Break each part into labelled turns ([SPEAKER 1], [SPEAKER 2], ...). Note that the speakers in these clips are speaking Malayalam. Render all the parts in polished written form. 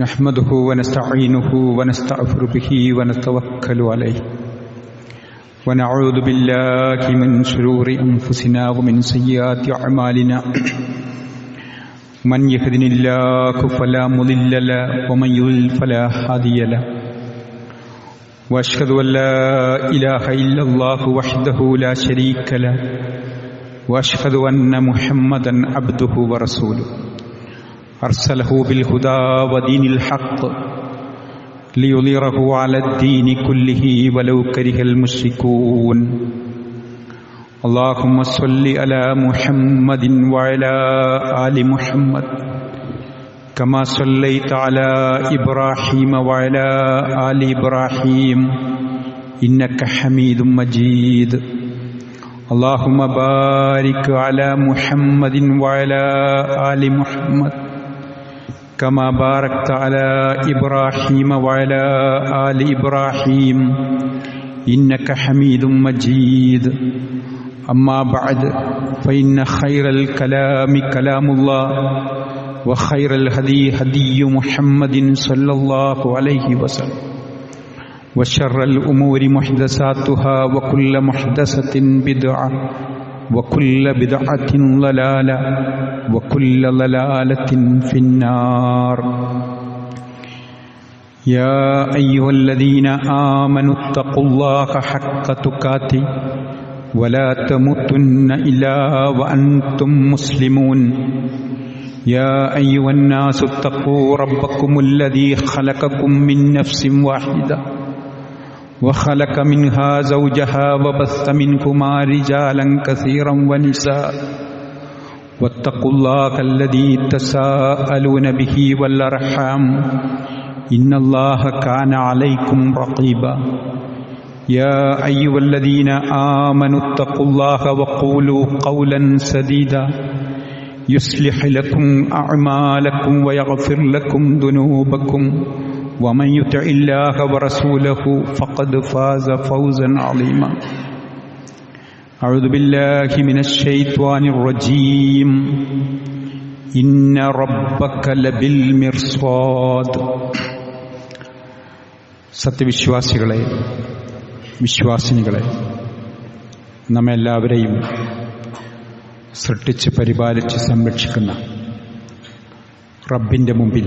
[SPEAKER 1] نحمده ونستعينه ونستغفر به ونتوكل عليه ونعوذ بالله من شرور أنفسنا ومن سيئات أعمالنا من يهده الله فلا مضل له ومن يضلل فلا هادي له وأشهد أن لا إله إلا الله وحده لا شريك له وأشهد أن محمدا عبده ورسوله أرسله بالهدى ودين الحق ليظهره على الدين كله ولو كره المشركون اللهم صل على محمد وعلى آل محمد كما صليت على إبراهيم وعلى آل إبراهيم إنك حميد مجيد اللهم بارك على محمد وعلى آل محمد كما باركت على إبراهيم وعلى آل إبراهيم إنك حميد مجيد أما بعد فإن خير الكلام كلام الله وخير الهدي هدي محمد صلى الله عليه وسلم وشر الأمور محدثاتها وكل محدثة بدعة وكل بدعة ضلالة وكل ضلالة في النار يا أيها الذين آمنوا اتقوا الله حق تقاته ولا تموتن إلا وأنتم مسلمون يا أيها الناس اتقوا ربكم الذي خلقكم من نفس واحدة وخلق منها زوجها وبث منهما رجالا كثيرا ونساء واتقوا الله الذي تساءلون به والأرحام إن الله كان عليكم رقيبا يا أيها الذين آمنوا اتقوا الله وقولوا قولا سديدا يصلح لكم أعمالكم ويغفر لكم ذنوبكم ومن يطع الله ورسوله فقد فاز فوزا عظيما أعوذ بالله من الشيطان الرجيم إن ربك لبالمرصاد സത്യവിശ്വാസികളെ വിശ്വാസിനികളെ നമ്മെല്ലാവരെയും സൃഷ്ടിച്ച് പരിപാലിച്ച് സംരക്ഷിക്കുന്ന റബ്ബിൻ്റെ മുമ്പിൽ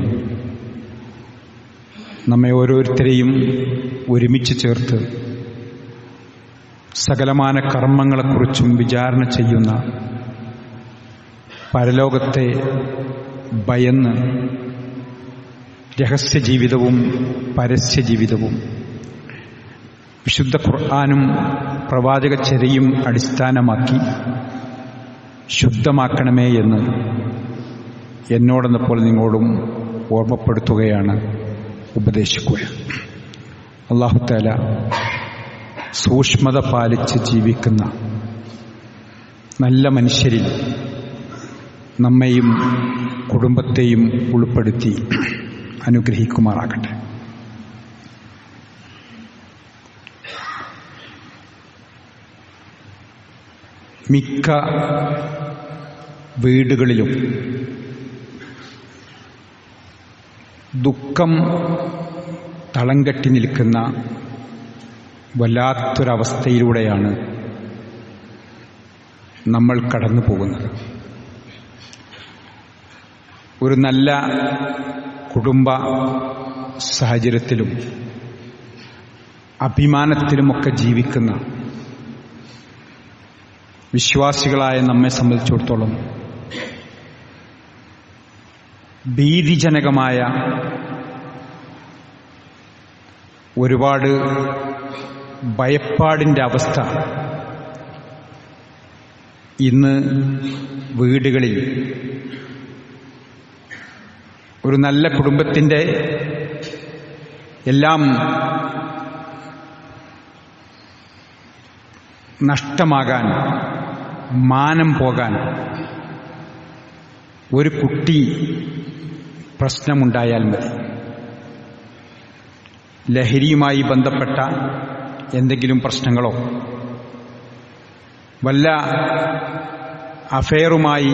[SPEAKER 1] നമ്മെ ഓരോരുത്തരെയും ഒരുമിച്ച് ചേർത്ത് സകലമാന കർമ്മങ്ങളെക്കുറിച്ചും വിചാരണ ചെയ്യുന്ന പരലോകത്തെ ഭയന്ന് രഹസ്യജീവിതവും പരസ്യജീവിതവും വിശുദ്ധ ഖുർആനും പ്രവാചകചര്യയും അടിസ്ഥാനമാക്കി ശുദ്ധമാക്കണമേ എന്ന് എന്നോടെന്നപ്പോൾ നിങ്ങളോടും ഓർമ്മപ്പെടുത്തുകയാണ്, ഉപദേശിക്കുക. അല്ലാഹു തആല സൂക്ഷ്മത പാലിച്ച് ജീവിക്കുന്ന നല്ല മനുഷ്യരിൽ നമ്മെയും കുടുംബത്തെയും ഉൾപ്പെടുത്തി അനുഗ്രഹിക്കുമാറാകട്ടെ. മിക്ക വീടുകളിലും ദുഃഖം തളം കെട്ടി നിൽക്കുന്ന വല്ലാത്തൊരവസ്ഥയിലൂടെയാണ് നമ്മൾ കടന്നു പോകുന്നത്. ഒരു നല്ല കുടുംബ സാഹചര്യത്തിലും അഭിമാനത്തിലുമൊക്കെ ജീവിക്കുന്ന വിശ്വാസികളായ നമ്മെ സംബന്ധിച്ചിടത്തോളം ഭീതിജനകമായ ഒരുപാട് ഭയപ്പാടിൻ്റെ അവസ്ഥ ഇന്ന് വീടുകളിൽ ഒരു നല്ല കുടുംബത്തിൻ്റെ എല്ലാം നഷ്ടമാകാൻ, മാനം പോകാൻ, ഒരു കുട്ടി പ്രശ്നമുണ്ടായാൽ മതി, ലഹരിയുമായി ബന്ധപ്പെട്ട എന്തെങ്കിലും പ്രശ്നങ്ങളോ വല്ല അഫെയറുമായി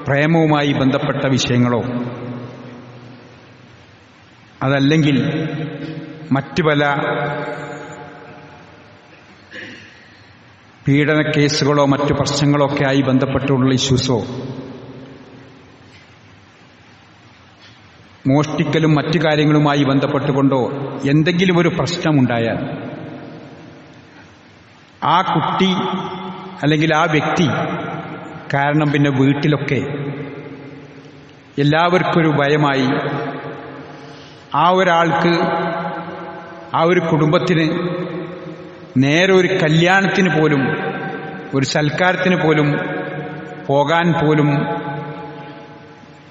[SPEAKER 1] പ്രേമവുമായി ബന്ധപ്പെട്ട വിഷയങ്ങളോ അതല്ലെങ്കിൽ മറ്റു പല പീഡന കേസുകളോ മറ്റു പ്രശ്നങ്ങളോ ഒക്കെ ആയി ബന്ധപ്പെട്ടുള്ള ഇഷ്യൂസോ, മോഷ്ടിക്കലും മറ്റു കാര്യങ്ങളുമായി ബന്ധപ്പെട്ടുകൊണ്ടോ എന്തെങ്കിലും ഒരു പ്രശ്നമുണ്ടായാൽ ആ കുട്ടി അല്ലെങ്കിൽ ആ വ്യക്തി കാരണം പിന്നെ വീട്ടിലൊക്കെ എല്ലാവർക്കും ഒരു ഭയമായി, ആ ഒരാൾക്ക്, ആ ഒരു കുടുംബത്തിന് നേരെ ഒരു കല്യാണത്തിന് പോലും, ഒരു സൽക്കാരത്തിന് പോലും പോകാൻ പോലും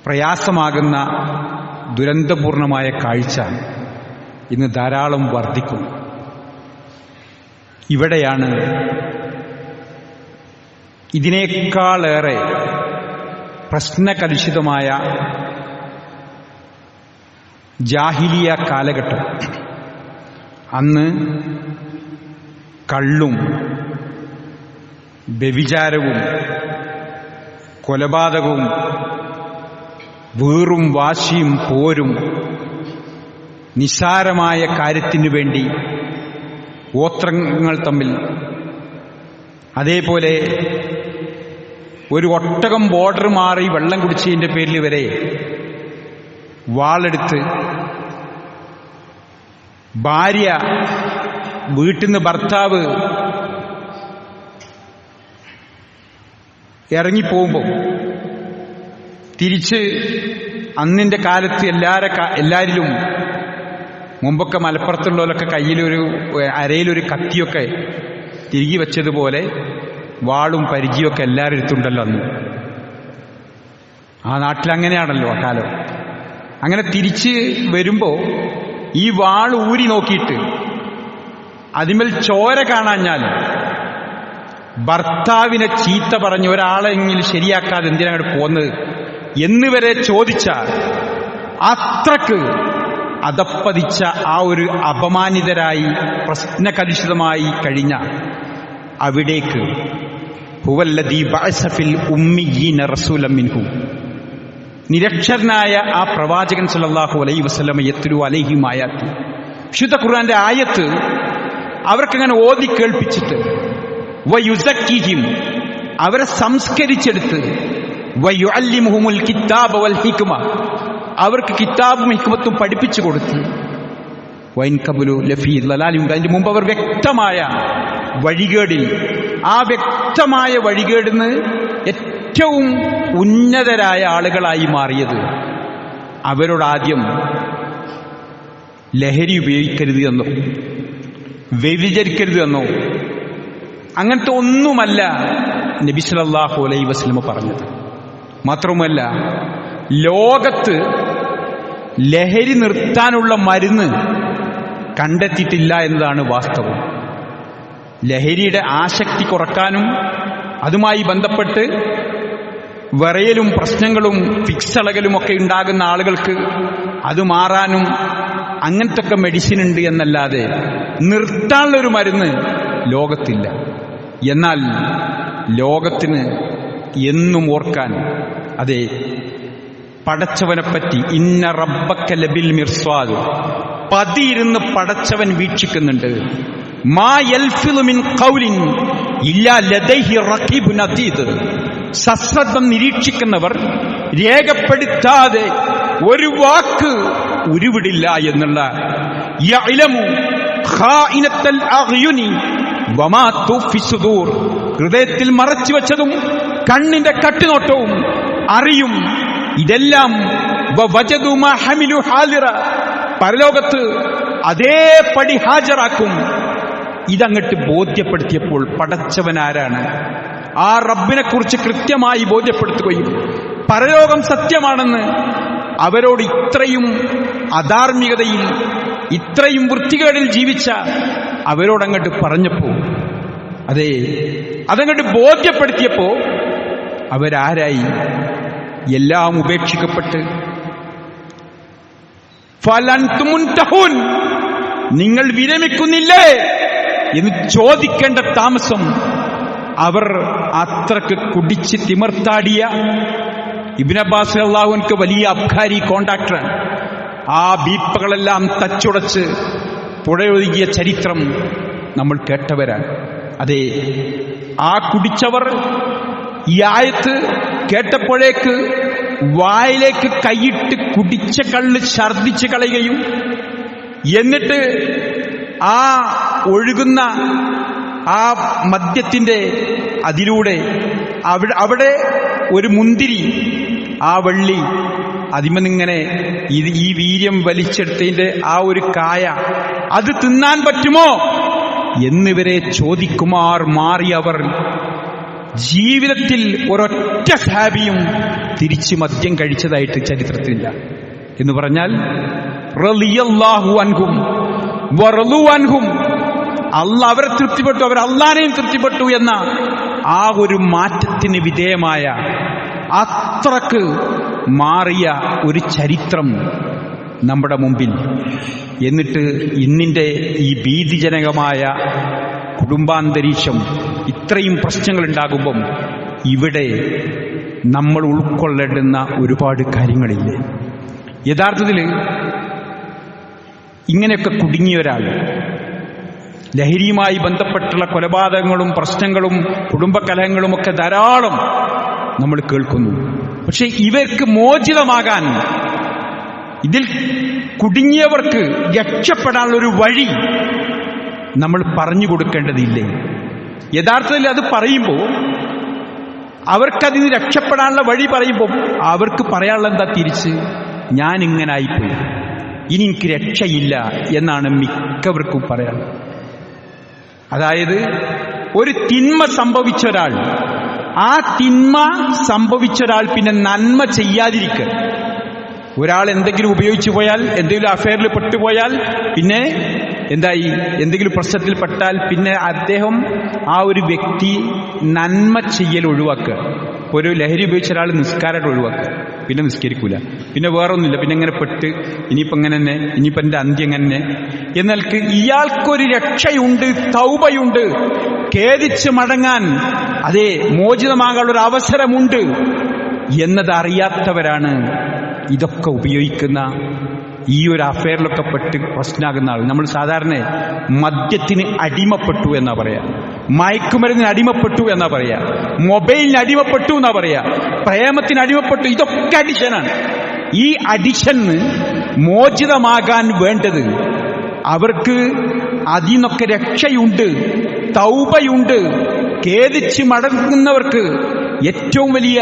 [SPEAKER 1] പ്രയാസമാകുന്ന ദുരന്തപൂർണമായ കാഴ്ച ഇന്ന് ധാരാളം വർദ്ധിക്കുന്നു. ഇവിടെയാണ് ഇതിനേക്കാളേറെ പ്രശ്നകലുഷിതമായ ജാഹിലിയ കാലഘട്ടം, അന്ന് കള്ളും വ്യഭിചാരവും കൊലപാതകവും വീറും വാശിയും പോരും നിസ്സാരമായ കാര്യത്തിനു വേണ്ടി ഗോത്രങ്ങൾ തമ്മിൽ, അതേപോലെ ഒരു ഒട്ടകം ബോർഡർ മാറി വെള്ളം കുടിച്ചതിന്റെ പേരിൽ വരെ വാളെടുത്ത് ഭാര്യ വീട്ടിൽ നിന്ന് ഭർത്താവ് ഇറങ്ങിപ്പോകുമ്പോൾ തിരിച്ച് അന്നിന്റെ കാലത്ത് എല്ലാരിലും മുമ്പൊക്കെ മലപ്പുറത്തുള്ളവരൊക്കെ കയ്യിലൊരു അരയിലൊരു കത്തിയൊക്കെ തിരികെ വെച്ചതുപോലെ വാളും പരിചയമൊക്കെ എല്ലാവരും എടുത്തുണ്ടല്ലോ അന്ന്. ആ നാട്ടിലങ്ങനെയാണല്ലോ ആ കാലം. അങ്ങനെ തിരിച്ച് വരുമ്പോൾ ഈ വാൾ ഊരി നോക്കിയിട്ട് അതിന്മേൽ ചോര കാണാഞ്ഞാൽ ഭർത്താവിനെ ചീത്ത പറഞ്ഞ് ഒരാളെങ്കിലും ശരിയാക്കാതെ എന്തിനാണ് പോന്നത് എന്ന് വരെ ചോദിച്ചാൽ അത്രക്ക് അധപ്പതിച്ച ആ ഒരു അപമാനിതരായി പ്രശ്നകലുഷിതമായി കഴിഞ്ഞ അവിടേക്ക് ഹുവല്ലദീ ബഅസ ഫിൽ ഉമ്മിയീന റസൂലൻ മിൻഹും, നിരക്ഷരനായ ആ പ്രവാചകൻ സല്ലല്ലാഹു അലൈഹി വസല്ലം യത്ലു അലൈഹിം ആയാത്തി, വിശുദ്ധ ഖുർആന്റെ ആയത്ത് അവർക്കങ്ങനെ ഓതി കേൾപ്പിച്ചിട്ട് വയുസക്കിഹിം, അവരെ സംസ്കരിച്ചെടുത്ത് വയുഅല്ലിമുഹുൽ കിതാബ വൽ ഹിക്മ, അവർക്ക് കിതാബും ഹിക്മത്തും പഠിപ്പിച്ചു കൊടുത്ത് വൈൻ കബുലു ലഫീ ദലാലിൻ, അതിന്റെ മുമ്പ് അവർ വ്യക്തമായ വഴികേടിൽ, ആ വ്യക്തമായ വഴികേടിന് ഏറ്റവും ഉന്നതരായ ആളുകളായി മാറിയത് അവരോടാദ്യം ലഹരി ഉപയോഗിക്കരുത് എന്നോ വ്യഭിചരിക്കരുത് എന്നോ അങ്ങനത്തെ ഒന്നുമല്ല നബി സല്ലല്ലാഹു അലൈഹി വസല്ലം പറഞ്ഞത്. മാത്രവുമല്ല, ലോകത്ത് ലഹരി നിർത്താനുള്ള മരുന്ന് കണ്ടെത്തിയിട്ടില്ല എന്നതാണ് വാസ്തവം. ലഹരിയുടെ ആസക്തി കുറക്കാനും അതുമായി ബന്ധപ്പെട്ട് വിറയലും പ്രശ്നങ്ങളും ഫിക്സളകലുമൊക്കെ ഉണ്ടാകുന്ന ആളുകൾക്ക് അത് മാറാനും അങ്ങനത്തെ ഒക്കെ മെഡിസിൻ ഉണ്ട് എന്നല്ലാതെ നിർത്താനുള്ളൊരു മരുന്ന് ലോകത്തില്ല. എന്നാൽ ലോകത്തിന് എന്നും ഓർക്കാൻ, അതെ, പടച്ചവനെപ്പറ്റി ഇന്ന റബ്ബക ലബിൽ മിർസ്വാദ്, പതിയിരുന്ന് പടച്ചവൻ വീക്ഷിക്കുന്നുണ്ട്. മാ യൽഫിളു മിൻ ഖൗലിൻ ഇല്ലാ ലദൈഹി റഖീബുൻ അതീദ്, സശ്രദ്ധം നിരീക്ഷിക്കുന്നവർ രേഖപ്പെടുത്താതെ ഒരു വാക്ക് ഉരുവിടില്ല എന്നുള്ള യഅലമു ഖായിനത്തൽ അഗ്യുനി വമാ തുഫി സുദൂർ, ഹൃദയത്തിൽ മറച്ചു വെച്ചതും കണ്ണിന്റെ കട്ടുനോട്ടവും അറിയും. ഇതെല്ലാം വവജദു മാ ഹമിലു ഹാലിറ, പരലോകത്ത് അതേപടി ഹാജരാക്കും. ഇതങ്ങട്ട് ബോധ്യപ്പെടുത്തിയപ്പോൾ പടച്ചവനാരാണ്, ആ റബ്ബിനെ കുറിച്ച് കൃത്യമായി ബോധ്യപ്പെടുത്തുകയും പരലോകം സത്യമാണെന്ന് അവരോട് ഇത്രയും അധാർമികതയിൽ, ഇത്രയും വൃത്തികേടിൽ ജീവിച്ച അവരോടങ്ങട്ട് പറഞ്ഞപ്പോ, അതെ, അതങ്ങട്ട് ബോധ്യപ്പെടുത്തിയപ്പോ അവരാരായി? എല്ലാം ഉപേക്ഷിക്കപ്പെട്ട് ഫലൻതുമുൻതഹൂൻ, നിങ്ങൾ വിരമിക്കുന്നില്ലേ എന്ന് ചോദിക്കേണ്ട താമസം അവർ അത്രക്ക് കുടിച്ച് തിമർത്താടിയ ഇബ്നു അബ്ബാസ് റളിയല്ലാഹു അൻഹു വലിയ അബ്കാരി കോൺട്രാക്ടറാണ്. ആ ബീപ്പകളെല്ലാം തച്ചുടച്ച് പുഴയൊഴുകിയ ചരിത്രം നമ്മൾ കേട്ടവരാണ്. അതെ, ആ കുടിച്ചവർ ഈ ആയത്ത് കേട്ടപ്പോഴേക്ക് വായിലേക്ക് കൈയിട്ട് കുടിച്ച കള്ള് ഛർദിച്ച് കളയുകയും എന്നിട്ട് ആ ഒഴുകുന്ന ആ മദ്യത്തിന്റെ അതിലൂടെ അവിടെ ഒരു മുന്തിരി, ആ വള്ളി, അതിമന്നിങ്ങനെ ഈ വീര്യം വലിച്ചെടുത്തതിന്റെ ആ ഒരു കായ അത് തിന്നാൻ പറ്റുമോ എന്നിവരെ ചോദിക്കുമാർ മാറിയവർ ജീവിതത്തിൽ ഒരൊറ്റ സഹാബിയും തിരിച്ച് മദ്യം കഴിച്ചതായിട്ട് ചരിത്രത്തിലില്ല. എന്ന് പറഞ്ഞാൽ റളിയല്ലാഹു അൻഹും വറളു അൻഹും, അല്ലാഹ് അവരെ തൃപ്തിപ്പെട്ടു, അവർ അല്ലാഹനെയും തൃപ്തിപ്പെട്ടു എന്ന ആ ഒരു മാറ്റത്തിന് വിധേയമായ അത്രക്ക് മാറിയ ഒരു ചരിത്രം നമ്മുടെ മുമ്പിൽ. എന്നിട്ട് ഇന്നിന്റെ ഈ ഭീതിജനകമായ കുടുംബാന്തരീക്ഷം, ഇത്രയും പ്രശ്നങ്ങൾ ഉണ്ടാകുമ്പം ഇവിടെ നമ്മൾ ഉൾക്കൊള്ളേണ്ടുന്ന ഒരുപാട് കാര്യങ്ങളില്ലേ? യഥാർത്ഥത്തിൽ ഇങ്ങനെയൊക്കെ കുടുങ്ങിയ ഒരാൾ, ലഹരിയുമായി ബന്ധപ്പെട്ടുള്ള കൊലപാതകങ്ങളും പ്രശ്നങ്ങളും കുടുംബകലഹങ്ങളും ഒക്കെ ധാരാളം നമ്മൾ കേൾക്കുന്നു. പക്ഷെ ഇവർക്ക് മോചിതമാകാൻ, ഇതിൽ കുടുങ്ങിയവർക്ക് രക്ഷപ്പെടാനുള്ളൊരു വഴി നമ്മൾ പറഞ്ഞു കൊടുക്കേണ്ടതില്ലേ? യഥാർത്ഥത്തിൽ അത് പറയുമ്പോൾ, അവർക്കതിന് രക്ഷപ്പെടാനുള്ള വഴി പറയുമ്പോൾ അവർക്ക് പറയാനുള്ള എന്താ? തിരിച്ച് ഞാൻ ഇങ്ങനായിപ്പോയി, ഇനി എനിക്ക് രക്ഷയില്ല എന്നാണ് മിക്കവർക്കും പറയാൻ. അതായത് ഒരു തിന്മ സംഭവിച്ച ഒരാൾ, ആ തിന്മ സംഭവിച്ച ഒരാൾ പിന്നെ നന്മ ചെയ്യാതിരിക്കുക. ഒരാൾ എന്തെങ്കിലും ഉപയോഗിച്ചു പോയാൽ, എന്തെങ്കിലും അഫെയറിൽ പെട്ടുപോയാൽ, പിന്നെ എന്തായി, എന്തെങ്കിലും പ്രശ്നത്തിൽ പെട്ടാൽ പിന്നെ അദ്ദേഹം, ആ ഒരു വ്യക്തി നന്മ ചെയ്യൽ ഒഴിവാക്കുക. ഒരു ലഹരി ഉപയോഗിച്ച ഒരാൾ നിസ്കാരമായിട്ട് ഒഴിവാക്കുക, പിന്നെ നിസ്കരിക്കൂല, പിന്നെ വേറൊന്നുമില്ല, പിന്നെ ഇങ്ങനെ പെട്ട് ഇനിയിപ്പോൾ ഇങ്ങനെ തന്നെ, ഇനിയിപ്പോൾ എൻ്റെ അന്ത്യം എങ്ങനെ. എന്നാൽ ഇയാൾക്കൊരു രക്ഷയുണ്ട്, തൗബയുണ്ട്, ഖേദിച്ച് മടങ്ങാൻ, അതേ മോചിതമാകാനുള്ളൊരു അവസരമുണ്ട് എന്നതറിയാത്തവരാണ് ഇതൊക്കെ ഉപയോഗിക്കുന്ന, ഈ ഒരു അഫെയറിലൊക്കെ പെട്ട് പ്രശ്നമാകുന്ന ആൾ. നമ്മൾ സാധാരണ മദ്യത്തിന് അടിമപ്പെട്ടു എന്നാ പറയാ, മയക്കുമരുന്നിന് അടിമപ്പെട്ടു എന്നാ പറയാ, മൊബൈലിന് അടിമപ്പെട്ടു എന്നാ പറയാ, പ്രേമത്തിന് അടിമപ്പെട്ടു. ഇതൊക്കെ അഡിഷനാണ്. ഈ അഡിഷന് മോചിതമാകാൻ വേണ്ടത്, അവർക്ക് അതിനൊക്കെ രക്ഷയുണ്ട്, തൗബയുണ്ട്, ഖേദിച്ച് മടങ്ങുന്നവർക്ക് ഏറ്റവും വലിയ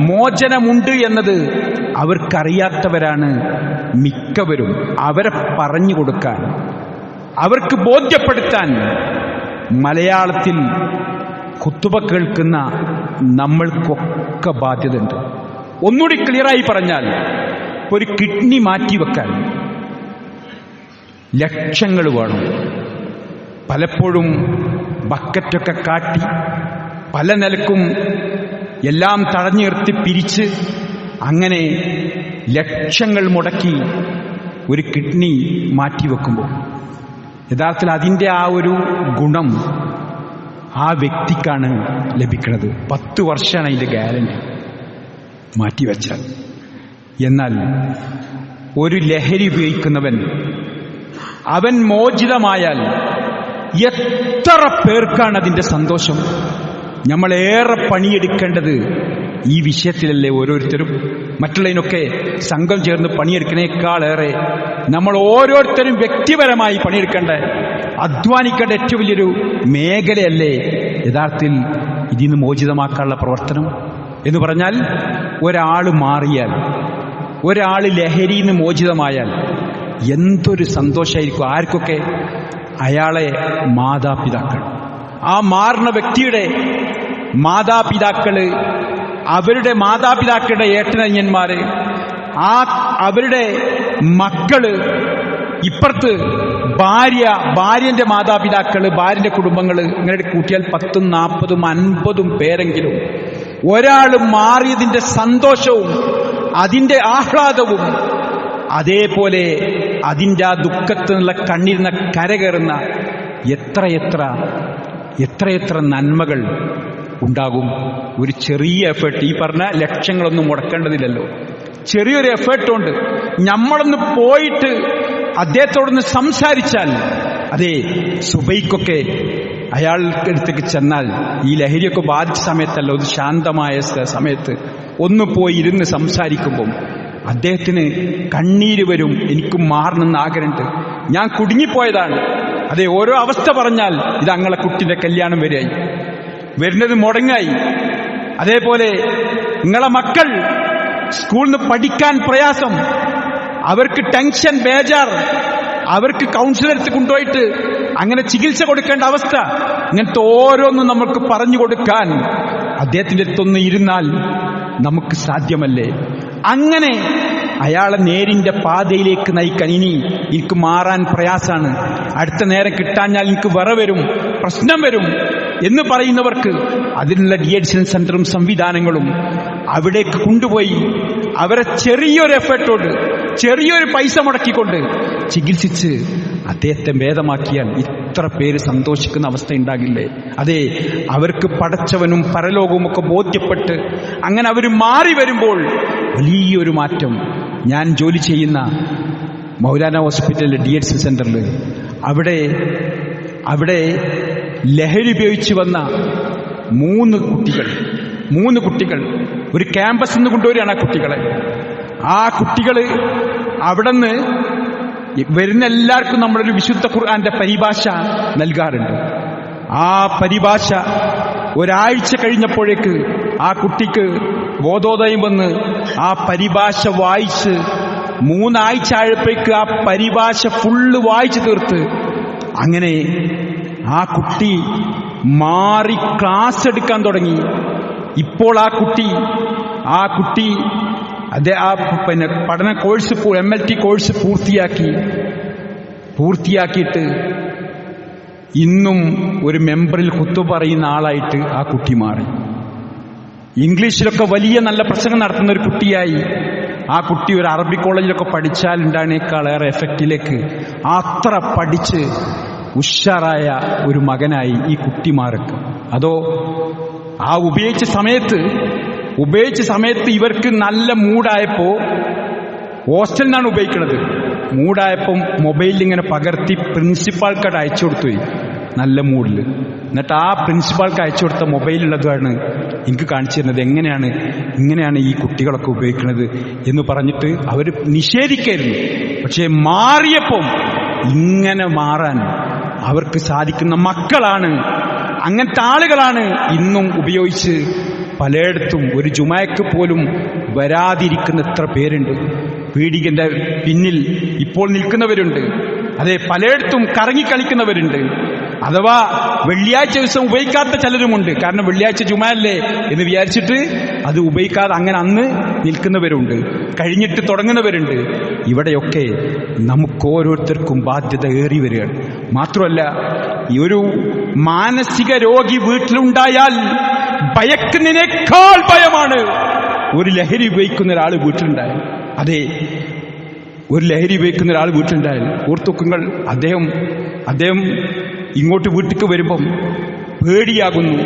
[SPEAKER 1] മോചനമുണ്ട് എന്നത് അവർക്കറിയാത്തവരാണ് മിക്കവരും. അവരെ പറഞ്ഞു കൊടുക്കാൻ, അവർക്ക് ബോധ്യപ്പെടുത്താൻ മലയാളത്തിൽ ഖുതുബ കേൾക്കുന്ന നമ്മൾക്കൊക്കെ ബാധ്യതയുണ്ട്. ഒന്നുകൂടി ക്ലിയറായി പറഞ്ഞാൽ, ഒരു കിഡ്നി മാറ്റിവെക്കാൻ ലക്ഷങ്ങൾ വേണം. പലപ്പോഴും ബക്കറ്റൊക്കെ കാട്ടി പല നിലക്കും എല്ലാം തടഞ്ഞു നിർത്തി പിരിച്ച് അങ്ങനെ ലക്ഷങ്ങൾ മുടക്കി ഒരു കിഡ്നി മാറ്റിവെക്കുമ്പോൾ യഥാർത്ഥത്തിൽ അതിൻ്റെ ആ ഒരു ഗുണം ആ വ്യക്തിക്കാണ് ലഭിക്കുന്നത്. 10 വർഷമാണ് അതിൻ്റെ ഗ്യാരണ്ടി മാറ്റിവെച്ചാൽ. എന്നാൽ ഒരു ലഹരി ഉപയോഗിക്കുന്നവൻ, അവൻ മോചിതമായാൽ എത്ര പേർക്കാണ് അതിൻ്റെ സന്തോഷം. നമ്മളേറെ പണിയെടുക്കേണ്ടത് ഈ വിഷയത്തിലല്ലേ ഓരോരുത്തരും. മറ്റുള്ളതിനൊക്കെ സംഘം ചേർന്ന് പണിയെടുക്കുന്നതിനേക്കാളേറെ നമ്മൾ ഓരോരുത്തരും വ്യക്തിപരമായി പണിയെടുക്കേണ്ട, അധ്വാനിക്കേണ്ട ഏറ്റവും വലിയൊരു മേഖലയല്ലേ യഥാർത്ഥത്തിൽ ഇതിന്ന് മോചിതമാക്കാനുള്ള പ്രവർത്തനം എന്ന് പറഞ്ഞാൽ. ഒരാൾ മാറിയാൽ, ഒരാൾ ലഹരിയിൽ നിന്ന് മോചിതമായാൽ എന്തൊരു സന്തോഷമായിരിക്കും ആർക്കൊക്കെ. അയാളെ മാതാപിതാക്കൾ, ആ മാറുന്ന വ്യക്തിയുടെ മാതാപിതാക്കള്, അവരുടെ മാതാപിതാക്കളുടെ ഏട്ടനനിയന്മാര്, അവരുടെ മക്കള്, ഇപ്പുറത്ത് ഭാര്യന്റെ മാതാപിതാക്കള്, ഭാര്യന്റെ കുടുംബങ്ങള്, ഇങ്ങനെ കൂട്ടിയാൽ 10, 40, 50 പേരെങ്കിലും ഒരാൾ മാറിയതിന്റെ സന്തോഷവും അതിന്റെ ആഹ്ലാദവും, അതേപോലെ അതിൻ്റെ ആ ദുഃഖത്തിൽ നിന്നുള്ള കണ്ണിരുന്ന കരകയറുന്ന എത്രയെത്ര നന്മകൾ ഉണ്ടാകും. ഒരു ചെറിയ എഫേർട്ട്, ഈ പറഞ്ഞ ലക്ഷങ്ങളൊന്നും മുടക്കേണ്ടതില്ലല്ലോ, ചെറിയൊരു എഫേർട്ട് കൊണ്ട് നമ്മളൊന്ന് പോയിട്ട് അദ്ദേഹത്തോടൊന്ന് സംസാരിച്ചാൽ, അതെ സുബൈക്കൊക്കെ അയാൾക്ക് അടുത്തേക്ക് ചെന്നാൽ, ഈ ലഹരിയൊക്കെ ബാധിച്ച സമയത്തല്ല, ഒരു ശാന്തമായ സമയത്ത് ഒന്ന് പോയി ഇരുന്ന് സംസാരിക്കുമ്പം അദ്ദേഹത്തിന് കണ്ണീര് വരും. എനിക്കും മാറണമെന്ന് ആഗ്രഹമുണ്ട്, ഞാൻ കുടുങ്ങിപ്പോയതാണ്. അതെ, ഓരോ അവസ്ഥ പറഞ്ഞാൽ ഇത് അങ്ങളെ കുട്ടിയുടെ കല്യാണം വരെയായി, വരുന്നത് മുടങ്ങായി. അതേപോലെ നിങ്ങളെ മക്കൾ സ്കൂളിൽ നിന്ന് പഠിക്കാൻ പ്രയാസം, അവർക്ക് ടെൻഷൻ, ബേജാർ, അവർക്ക് കൗൺസിലർക്ക് കൊണ്ടുപോയിട്ട് അങ്ങനെ ചികിത്സ കൊടുക്കേണ്ട അവസ്ഥ, ഇങ്ങനത്തെ ഓരോന്നും നമുക്ക് പറഞ്ഞു കൊടുക്കാൻ അദ്ദേഹത്തിൻ്റെ അടുത്തൊന്ന് ഇരുന്നാൽ നമുക്ക് സാധ്യമല്ലേ? അങ്ങനെ അയാളെ നേരിന്റെ പാതയിലേക്ക് നയിക്കാൻ. ഇനി എനിക്ക് മാറാൻ പ്രയാസാണ്, അടുത്ത നേരം കിട്ടാഞ്ഞാൽ എനിക്ക് വിറ വരും, പ്രശ്നം വരും എന്ന് പറയുന്നവർക്ക് അതിനുള്ള ഡിഅഡിക്ഷൻ സെന്ററും സംവിധാനങ്ങളും അവിടേക്ക് കൊണ്ടുപോയി അവരെ ചെറിയൊരു എഫേർട്ടോട്, ചെറിയൊരു പൈസ മുടക്കിക്കൊണ്ട് ചികിത്സിച്ച് അദ്ദേഹത്തെ ഭേദമാക്കിയാൽ ഇത്ര പേര് സന്തോഷിക്കുന്ന അവസ്ഥ ഉണ്ടാകില്ലേ? അതെ, അവർക്ക് പടച്ചവനും പരലോകവും ഒക്കെ ബോധ്യപ്പെട്ട് അങ്ങനെ അവർ മാറി വരുമ്പോൾ വലിയൊരു മാറ്റം. ഞാൻ ജോലി ചെയ്യുന്ന മൗലാന ഹോസ്പിറ്റലിലെ ഡിഅഡിക്ഷൻ സെന്ററിൽ അവിടെ ലഹരി ഉപയോഗിച്ച് വന്ന മൂന്ന് കുട്ടികൾ ഒരു ക്യാമ്പസിൽ നിന്ന് കൊണ്ടുവരികയാണ് ആ കുട്ടികൾ അവിടെ നിന്ന് വരുന്ന എല്ലാവർക്കും നമ്മളൊരു വിശുദ്ധ ഖുർആന്റെ പരിഭാഷ നൽകാറുണ്ട്. ആ പരിഭാഷ ഒരാഴ്ച കഴിഞ്ഞപ്പോഴേക്ക് ആ കുട്ടിക്ക് ബോധോദയം വന്ന് ആ പരിഭാഷ വായിച്ച് 3 ആഴ്ച ആയപ്പോഴേക്ക് ആ പരിഭാഷ ഫുള്ള് വായിച്ചു തീർത്ത് അങ്ങനെ ആ കുട്ടി മാറി ക്ലാസ് എടുക്കാൻ തുടങ്ങി. ഇപ്പോൾ ആ കുട്ടി പഠന കോഴ്സ് MLT കോഴ്സ് പൂർത്തിയാക്കിയിട്ട് ഇന്നും ഒരു മെമ്പറിൽ ഖുത്ബ പറയുന്ന ആളായിട്ട് ആ കുട്ടി മാറി. ഇംഗ്ലീഷിലൊക്കെ വലിയ നല്ല പ്രസംഗം നടത്തുന്ന ഒരു കുട്ടിയായി ആ കുട്ടി ഒരു അറബി കോളേജിലൊക്കെ പഠിച്ചാൽ ഉണ്ടാകുന്നേക്കാളേറെ എഫക്റ്റിലേക്ക് അത്ര പഠിച്ച് ഉഷാറായ ഒരു മകനായി ഈ കുട്ടി മാർക്ക്. അതോ ആ ഉപയോഗിച്ച സമയത്ത് ഇവർക്ക് നല്ല മൂടായപ്പോ ഹോസ്റ്റലിൽ നിന്നാണ് ഉപയോഗിക്കുന്നത്. മൂടായപ്പം മൊബൈലിൽ ഇങ്ങനെ പകർത്തി പ്രിൻസിപ്പാൾക്കത് അയച്ചു കൊടുത്തു നല്ല മൂഡിൽ. എന്നിട്ട് ആ പ്രിൻസിപ്പാൾക്ക് അയച്ചു കൊടുത്ത മൊബൈലുള്ളതാണ് എനിക്ക് കാണിച്ചു തരുന്നത്, ഇങ്ങനെയാണ് ഈ കുട്ടികളൊക്കെ ഉപയോഗിക്കുന്നത് എന്ന് പറഞ്ഞിട്ട് അവർ നിഷേധിക്കായിരുന്നു. പക്ഷേ മാറിയപ്പം ഇങ്ങനെ മാറാൻ അവർക്ക് സാധിക്കുന്ന മക്കളാണ്, അങ്ങനത്തെ ആളുകളാണ് ഇന്നും ഉപയോഗിച്ച് പലയിടത്തും ഒരു ജുമാക്ക് പോലും വരാതിരിക്കുന്ന എത്ര പേരുണ്ട്. പീഡികന്റെ പിന്നിൽ ഇപ്പോൾ നിൽക്കുന്നവരുണ്ട്. അതെ, പലയിടത്തും കറങ്ങിക്കളിക്കുന്നവരുണ്ട്. അഥവാ വെള്ളിയാഴ്ച ദിവസം ഉപയോഗിക്കാത്ത ചിലരുമുണ്ട്. കാരണം വെള്ളിയാഴ്ച ജുമാല്ലേ എന്ന് വിചാരിച്ചിട്ട് അത് ഉപയോഗിക്കാതെ അങ്ങനെ അന്ന് നിൽക്കുന്നവരുണ്ട്, കഴിഞ്ഞിട്ട് തുടങ്ങുന്നവരുണ്ട്. ഇവിടെയൊക്കെ നമുക്ക് ഓരോരുത്തർക്കും ബാധ്യത ഏറി വരികയാണ്. മാത്രമല്ല, ഈ ഒരു മാനസിക രോഗി വീട്ടിലുണ്ടായാൽ ഭയക്കുന്നതിനേക്കാൾ ഭയമാണ് ഒരു ലഹരി ഉപയോഗിക്കുന്ന ഒരാൾ വീട്ടിലുണ്ടായാൽ. അതെ, ഒരു ലഹരി ഉപയോഗിക്കുന്ന ഒരാൾ വീട്ടിലുണ്ടായാൽ ഓർത്തുക്കുങ്ങൾ, അദ്ദേഹം ഇങ്ങോട്ട് വീട്ടിലേക്ക് വരുമ്പം പേടിയാകുന്നു,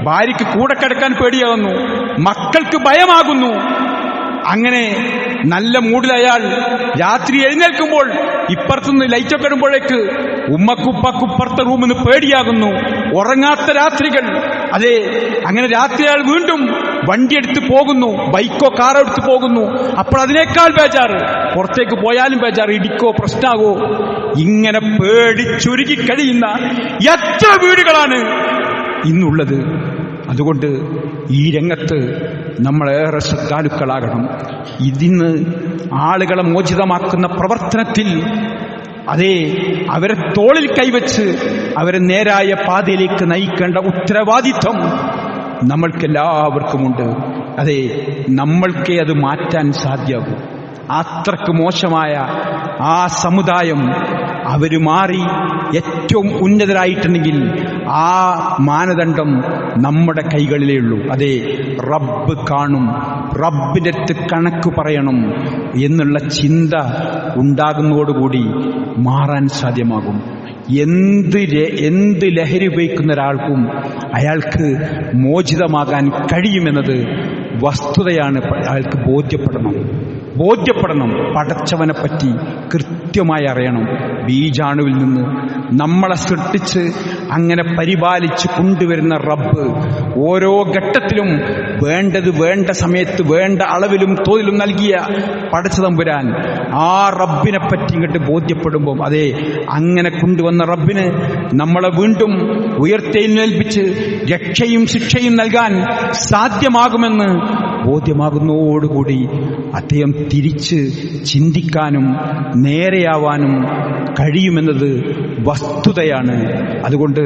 [SPEAKER 1] ഭാര്യയ്ക്ക് കൂടെ കിടക്കാൻ പേടിയാകുന്നു, മക്കൾക്ക് ഭയമാകുന്നു. അങ്ങനെ നല്ല മൂഡിലയാൾ രാത്രി എഴുന്നേൽക്കുമ്പോൾ ഇപ്പുറത്തുനിന്ന് ലൈറ്റൊക്കെ ഇടുമ്പോഴേക്ക് ഉമ്മക്കുപ്പക്കുപ്പുറത്തെ റൂമിൽ നിന്ന് പേടിയാകുന്നു. ഉറങ്ങാത്ത രാത്രികൾ. അതെ, അങ്ങനെ രാത്രി അയാൾ വീണ്ടും വണ്ടിയെടുത്ത് പോകുന്നു, ബൈക്കോ കാറോ എടുത്ത് പോകുന്നു. അപ്പോൾ അതിനേക്കാൾ ബേജാറ്, പുറത്തേക്ക് പോയാലും ബേജാറ്, ഇടിക്കോ പ്രശ്നമാകോ. ഇങ്ങനെ പേടിച്ചുരുകി കഴിയുന്ന എത്ര വീടുകളാണ് ഇന്നുള്ളത്. അതുകൊണ്ട് ഈ രംഗത്ത് നമ്മളേറെ ശ്രദ്ധാലുക്കളാകണം. ഇതിന്ന് ആളുകളെ മോചിതമാക്കുന്ന പ്രവർത്തനത്തിൽ അതേ അവരെ തോളിൽ കൈവച്ച് അവരെ നേരായ പാതയിലേക്ക് നയിക്കേണ്ട ഉത്തരവാദിത്വം നമ്മൾക്കെല്ലാവർക്കുമുണ്ട്. അതെ, നമ്മൾക്കേ അത് മാറ്റാൻ സാധ്യമാകൂ. അത്രക്ക് മോശമായ ആ സമുദായം അവർ മാറി ഏറ്റവും ഉന്നതരായിട്ടുണ്ടെങ്കിൽ ആ മാനദണ്ഡം നമ്മുടെ കൈകളിലേ ഉള്ളൂ. അതെ, റബ്ബ് കാണും, റബ്ബിൻ്റെ അടുത്ത് കണക്ക് പറയണം എന്നുള്ള ചിന്ത ഉണ്ടാകുന്നതോടുകൂടി മാറാൻ സാധ്യമാകും. എന്ത് ലഹരി ഉപയോഗിക്കുന്ന ഒരാൾക്കും അയാൾക്ക് മോചിതമാകാൻ കഴിയുമെന്നത് വസ്തുതയാണ്. അയാൾക്ക് ബോധ്യപ്പെടണം. പടച്ചവനെപ്പറ്റി കൃത്യമായി അറിയണം. ബീജാണുവിൽ നിന്ന് നമ്മളെ സൃഷ്ടിച്ച് അങ്ങനെ പരിപാലിച്ച് കൊണ്ടുവരുന്ന റബ്ബ് ഓരോ ഘട്ടത്തിലും വേണ്ടത് വേണ്ട സമയത്ത് വേണ്ട അളവിലും തോതിലും നൽകിയ പടച്ചതമ്പുരാൻ, ആ റബ്ബിനെപ്പറ്റി ഇങ്ങോട്ട് ബോധ്യപ്പെടുമ്പോൾ, അതെ, അങ്ങനെ കൊണ്ടുവന്ന റബ്ബിന് നമ്മളെ വീണ്ടും ഉയർത്തെഴുന്നേൽപ്പിച്ച് രക്ഷയും ശിക്ഷയും നൽകാൻ സാധ്യമാകുമെന്ന് ബോധ്യമാകുന്നതോടുകൂടി അദ്ദേഹം തിരിച്ച് ചിന്തിക്കാനും നേരെയാവാനും കഴിയുമെന്നത് വസ്തുതയാണ്. അതുകൊണ്ട്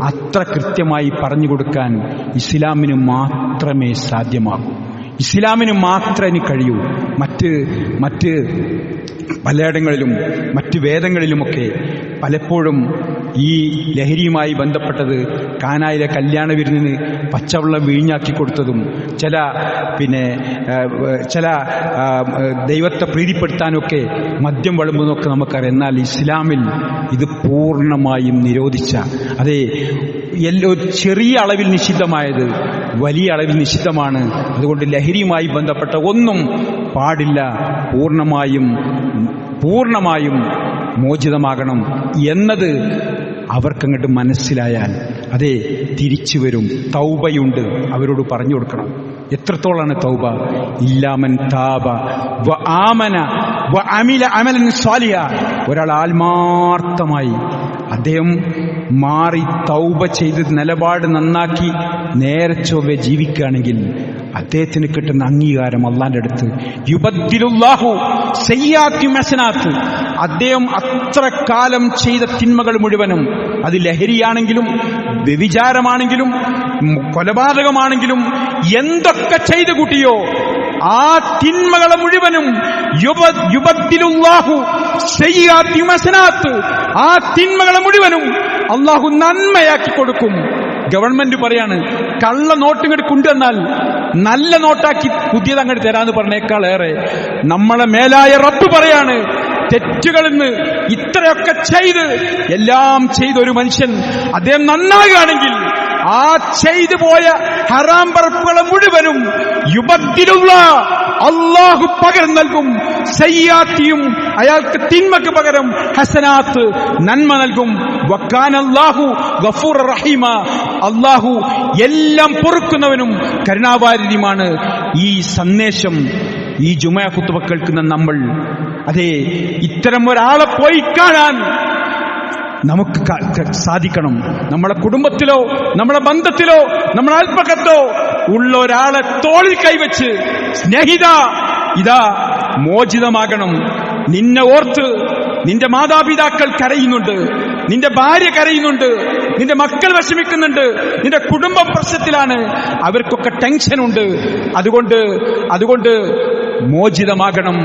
[SPEAKER 1] അത്ര കൃത്യമായി പറഞ്ഞു കൊടുക്കാൻ ഇസ്ലാമിന് മാത്രമേ സാധ്യമാകൂ, ഇസ്ലാമിന് മാത്രമേ കഴിയൂ. മറ്റ് പലയിടങ്ങളിലും മറ്റ് വേദങ്ങളിലുമൊക്കെ പലപ്പോഴും ഈ ലഹരിയുമായി ബന്ധപ്പെട്ടത് കാനായിലെ കല്യാണ വിരുന്നിന് പച്ചവെള്ളം വീഞ്ഞാക്കി കൊടുത്തതും ചില ദൈവത്തെ പ്രീതിപ്പെടുത്താനൊക്കെ മദ്യം വിളമ്പുന്നതൊക്കെ നമുക്കറിയാം. എന്നാൽ ഇസ്ലാമിൽ ഇത് പൂർണ്ണമായും നിരോധിച്ച, അതേ, ചെറിയ അളവിൽ നിഷിദ്ധമായത് വലിയ അളവിൽ നിഷിദ്ധമാണ്. അതുകൊണ്ട് ലഹരിയുമായി ബന്ധപ്പെട്ട ഒന്നും പാടില്ല, പൂർണ്ണമായും മോചിതമാകണം എന്നത് അവർക്കങ്ങോട്ട് മനസ്സിലായാൽ, അതെ, തിരിച്ചു വരും. തൗബയുണ്ട്, അവരോട് പറഞ്ഞു കൊടുക്കണം. എത്രത്തോളാണ് തൗബ? ഇല്ലാമൻ താബ വ ആമന വ അമില അമലൻ സ്വാലിഹ. ഒരാൾ ആത്മാർത്ഥമായി അദ്ദേഹം മാറി തൗബ ചെയ്ത് നിലപാട് നന്നാക്കി നേരെ ചൊവ്വെ ജീവിക്കുകയാണെങ്കിൽ അദ്ദേഹത്തിന് കിട്ടുന്ന അംഗീകാരം അള്ളാന്റെ അടുത്ത് യുബദ്ദിലുല്ലാഹു സയ്യാത്തി ഹസനാത്ത്. അദ്ദേഹം അത്ര കാലം ചെയ്ത തിന്മകൾ മുഴുവനും, അത് ലഹരിയാണെങ്കിലും വ്യഭിചാരമാണെങ്കിലും കൊലപാതകമാണെങ്കിലും എന്തൊക്കെ ചെയ്തു കൂട്ടിയോ ആ തിന്മകളെ മുഴുവനും യുബദ്ദിലുല്ലാഹു സയ്യാത്തി ഹസനാത്ത്, ആ തിന്മകളെ മുഴുവനും അള്ളാഹു നന്മയാക്കി കൊടുക്കും. ഗവൺമെന്റ് പറയാണ്, കള്ള നോട്ട് ഇങ്ങോട്ട് കൊണ്ടുവന്നാൽ നല്ല നോട്ടാക്കി പുതിയത് അങ്ങോട്ട് തരാന്ന് പറഞ്ഞേക്കാളേറെ നമ്മളെ മേലായ റബ്ബ് പറയാണ്, തെറ്റുകളിൽ നിന്ന് ഇത്രയൊക്കെ എല്ലാം ചെയ്ത ഒരു മനുഷ്യൻ അദ്ദേഹം നന്നാകുകയാണെങ്കിൽ ആ ചെയ്തു പോയ ഹറാം പറപ്പുകളെ മുഴുവനും യുബദ്ദിലുള്ള അള്ളാഹു പകരം നൽകും. സയ്യാത്തിയും അയാൾക്ക് തിന്മക്ക് പകരം ഹസനാത്ത് നന്മ നൽകും. വക്കാനല്ലാഹു ഗഫൂർ റഹീമ. അള്ളാഹു എല്ലാം പൊറുക്കുന്നവനും കരുണാവാരിയുമാണ്. ഈ സന്ദേശം ഈ ജുമുഅ ഖുത്ബ കേൾക്കുന്ന നമ്മൾ, അതെ, ഇത്തരം ഒരാളെ പോയി കാണാൻ നമുക്ക് സാധിക്കണം. നമ്മളെ കുടുംബത്തിലോ നമ്മളെ ബന്ധത്തിലോ നമ്മളെ അയൽപക്കത്തോ ഉള്ള ഒരാളെ തോളിൽ കൈവച്ച്, സ്നേഹിത, ഇതാ മോചിതമാകണം. നിന്നെ ഓർത്ത് നിന്റെ മാതാപിതാക്കൾ കരയുന്നുണ്ട്, നിന്റെ ഭാര്യ കരയുന്നുണ്ട്, നിന്റെ മക്കൾ വിഷമിക്കുന്നുണ്ട്, നിന്റെ കുടുംബം പ്രശ്നത്തിലാണ്, അവർക്കൊക്കെ ടെൻഷനുണ്ട്. അതുകൊണ്ട് മോചിതമാകണം,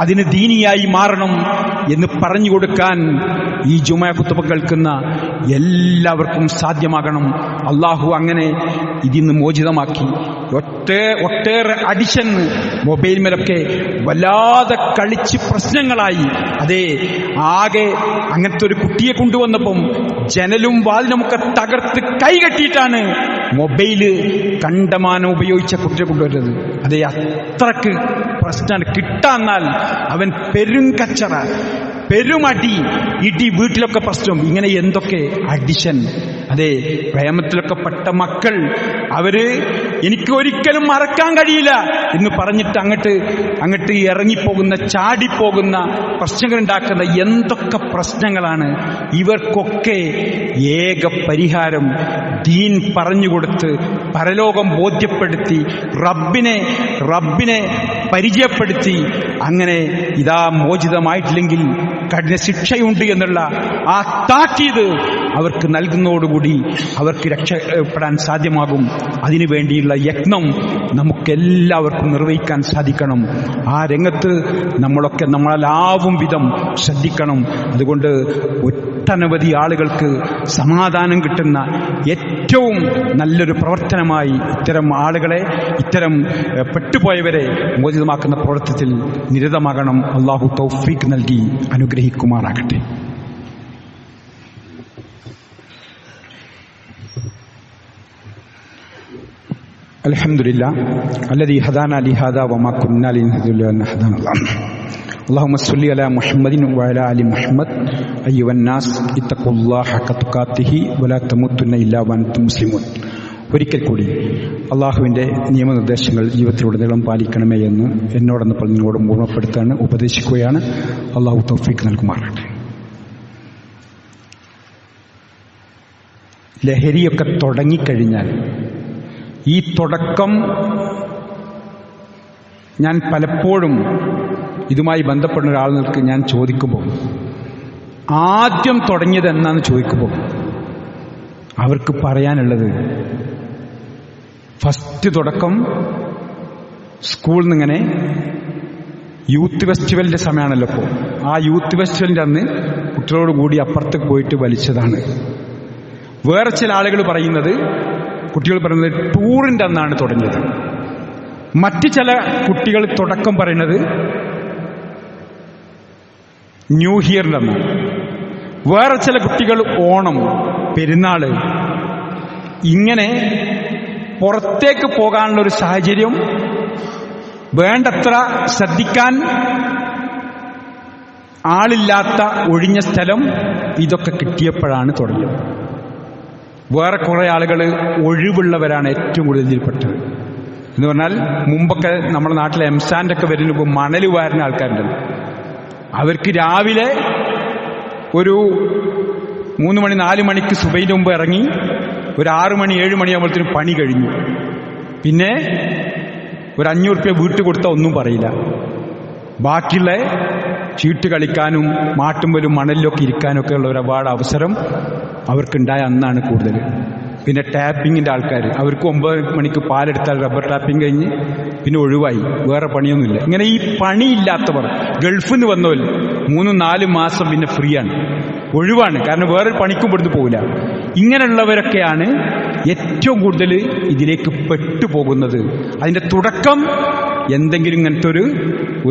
[SPEAKER 1] അതിന് ദീനിയായി മാറണം എന്ന് പറഞ്ഞു കൊടുക്കാൻ ഈ ജുമുഅ ഖുത്ബ കേൾക്കുന്ന എല്ലാവർക്കും സാധ്യമാകണം. അള്ളാഹു അങ്ങനെ ഇതിന്ന് മോചിതമാക്കി. ഒട്ടേറെ അഡിഷൻ മൊബൈൽ മേലൊക്കെ വല്ലാതെ കളിച്ച് പ്രശ്നങ്ങളായി. അതേ, ആകെ അങ്ങനത്തെ ഒരു കുട്ടിയെ കൊണ്ടുവന്നപ്പം ജനലും വാതിലുമൊക്കെ തകർത്ത് കൈകെട്ടിയിട്ടാണ് മൊബൈല് കണ്ടമാനം ഉപയോഗിച്ച കുട്ടിയെ കൊണ്ടുവരുന്നത്. അതേ, അത്രക്ക് പ്രശ്നമാണ്. കിട്ടാന്നാൽ അവൻ പെരുങ്കച്ചറ, പെരുമടി, ഇടി, വീട്ടിലൊക്കെ പ്രശ്നം, ഇങ്ങനെ എന്തൊക്കെ അഡിഷൻ. അതെ, പ്രേമത്തിലൊക്കെ പെട്ട മക്കൾ, എനിക്ക് ഒരിക്കലും മറക്കാൻ കഴിയില്ല എന്ന് പറഞ്ഞിട്ട് അങ്ങോട്ട് ഇറങ്ങിപ്പോകുന്ന, ചാടിപ്പോകുന്ന, പ്രശ്നങ്ങൾ ഉണ്ടാക്കുന്ന എന്തൊക്കെ പ്രശ്നങ്ങളാണ്. ഇവർക്കൊക്കെ ഏക പരിഹാരം ദീൻ പറഞ്ഞുകൊടുത്ത് പരലോകം ബോധ്യപ്പെടുത്തി റബ്ബിനെ പരിചയപ്പെടുത്തി, അങ്ങനെ ഇതാ മോചിതമായിട്ടില്ലെങ്കിൽ കഠിന ശിക്ഷയുണ്ട് എന്നുള്ള ആ താക്കീത് അവർക്ക് നൽകുന്നതോടുകൂടി അവർക്ക് രക്ഷപ്പെടാൻ സാധ്യമാകും. അതിനുവേണ്ടിയുള്ള യത്നം നമുക്കെല്ലാവർക്കും നിർവഹിക്കാൻ സാധിക്കണം. ആ രംഗത്ത് നമ്മളെല്ലാവും വിധം ശ്രദ്ധിക്കണം. അതുകൊണ്ട് ഒട്ടനവധി ആളുകൾക്ക് സമാധാനം കിട്ടുന്ന ഏറ്റവും നല്ലൊരു പ്രവർത്തനമായി ഇത്തരം ആളുകളെ, ഇത്തരം പെട്ടുപോയവരെ മോചിതമാക്കുന്ന പ്രവർത്തനത്തിൽ നിരതമാകണം. അള്ളാഹു തൗഫീഖ് നൽകി അനുഗ്രഹിക്കുമാറാകട്ടെ. അൽഹംദുലില്ലാഹ് അല്ലദീ ഹദാനാ ലിഹാദാ വമാ കുന്നാ ലിനഹ്തദിയ ലൗലാ അൻ ഹദാനല്ലാഹ്. അല്ലാഹുമ്മ സ്വല്ലി അലാ മുഹമ്മദിൻ വഅലാ ആലി മുഹമ്മദ്. അയ്യുഹന്നാസ് ഇത്തഖുല്ലാഹ ഹഖ തുഖാതിഹി വലാ തമൂതുന്ന ഇല്ലാ വഅൻതും മുസ്ലിമൂൻ. ഒരിക്കൽ കൂടി അള്ളാഹുവിൻ്റെ നിയമനിർദ്ദേശങ്ങൾ ജീവിതത്തിലുടനീളം പാലിക്കണമേ എന്ന് എന്നോടൊന്നപ്പോൾ നിങ്ങളോട് ഓർമ്മപ്പെടുത്താണ്, ഉപദേശിക്കുകയാണ്. അള്ളാഹു തൗഫീഖ് നൽകുമാറാകട്ടെ. ലഹരിയൊക്കെ തുടങ്ങിക്കഴിഞ്ഞാൽ ഈ തുടക്കം ഞാൻ പലപ്പോഴും ഇതുമായി ബന്ധപ്പെടുന്ന ഒരാളുകൾക്ക് ഞാൻ ചോദിക്കുമ്പോൾ, ആദ്യം തുടങ്ങിയത് എന്നാന്ന് ചോദിക്കുമ്പോൾ അവർക്ക് പറയാനുള്ളത്, ഫസ്റ്റ് തുടക്കം സ്കൂളിൽ നിന്നിങ്ങനെ യൂത്ത് ഫെസ്റ്റിവലിന്റെ സമയമാണല്ലോ ഇപ്പോൾ. ആ യൂത്ത് ഫെസ്റ്റിവലിന്റെ അന്ന് കുട്ടികളോട് കൂടി അപ്പുറത്തേക്ക് പോയിട്ട് വലിച്ചതാണ്. വേറെ ചില ആളുകൾ പറയുന്നത്, കുട്ടികൾ പറയുന്നത് ടൂറിന്റെ അന്നാണ് തുടങ്ങിയത്. മറ്റ് ചില കുട്ടികൾ തുടക്കം പറയുന്നത് ന്യൂ ഇയറിന്റെ അന്നാണ്. വേറെ ചില കുട്ടികൾ ഓണം, പെരുന്നാള്, ഇങ്ങനെ പുറത്തേക്ക് പോകാനുള്ള ഒരു സാഹചര്യം, വേണ്ടത്ര ശ്രദ്ധിക്കാൻ ആളില്ലാത്ത ഒഴിഞ്ഞ സ്ഥലം, ഇതൊക്കെ കിട്ടിയപ്പോഴാണ് തുടങ്ങിയത്. വേറെ കുറെ ആളുകൾ ഒഴിവുള്ളവരാണ് ഏറ്റവും കൂടുതൽ ഇതിൽപ്പെട്ടത്. എന്ന് പറഞ്ഞാൽ മുമ്പൊക്കെ നമ്മുടെ നാട്ടിലെ എംസാൻഡൊക്കെ വരുന്ന മണൽ വാരുന്ന ആൾക്കാരുണ്ടല്ലോ, അവർക്ക് രാവിലെ ഒരു 3 മണി 4 മണിക്ക് സുബഹിന്റെ മുമ്പ് ഇറങ്ങി ഒരു 6 മണി 7 മണിയാകുമ്പോഴത്തേനും പണി കഴിഞ്ഞു. പിന്നെ ഒരു 500 രൂപ വീട്ടിൽ കൊടുത്താൽ ഒന്നും പറയില്ല. ബാക്കിയുള്ള ചീട്ട് കളിക്കാനും മാട്ടുമ്പലും മണലിലൊക്കെ ഇരിക്കാനൊക്കെ ഉള്ള ഒരുപാട് അവസരം അവർക്കുണ്ടായ അന്നാണ് കൂടുതൽ. പിന്നെ ടാപ്പിങ്ങിന്റെ ആൾക്കാർ, അവർക്ക് 9 മണിക്ക് പാലെടുത്താൽ റബ്ബർ ടാപ്പിംഗ് കഴിഞ്ഞ് പിന്നെ ഒഴിവായി, വേറെ പണിയൊന്നുമില്ല. ഇങ്ങനെ ഈ പണിയില്ലാത്തവർ, ഗൾഫിൽ നിന്ന് വന്നവർ 3-4 മാസം പിന്നെ ഫ്രീ ആണ്, ഒഴിവാണ്. കാരണം വേറെ പണിക്കും പെടുന്നു പോകില്ല. ഇങ്ങനെയുള്ളവരൊക്കെയാണ് ഏറ്റവും കൂടുതൽ ഇതിലേക്ക് പെട്ടുപോകുന്നത്. അതിന്റെ തുടക്കം എന്തെങ്കിലും ഇങ്ങനത്തെ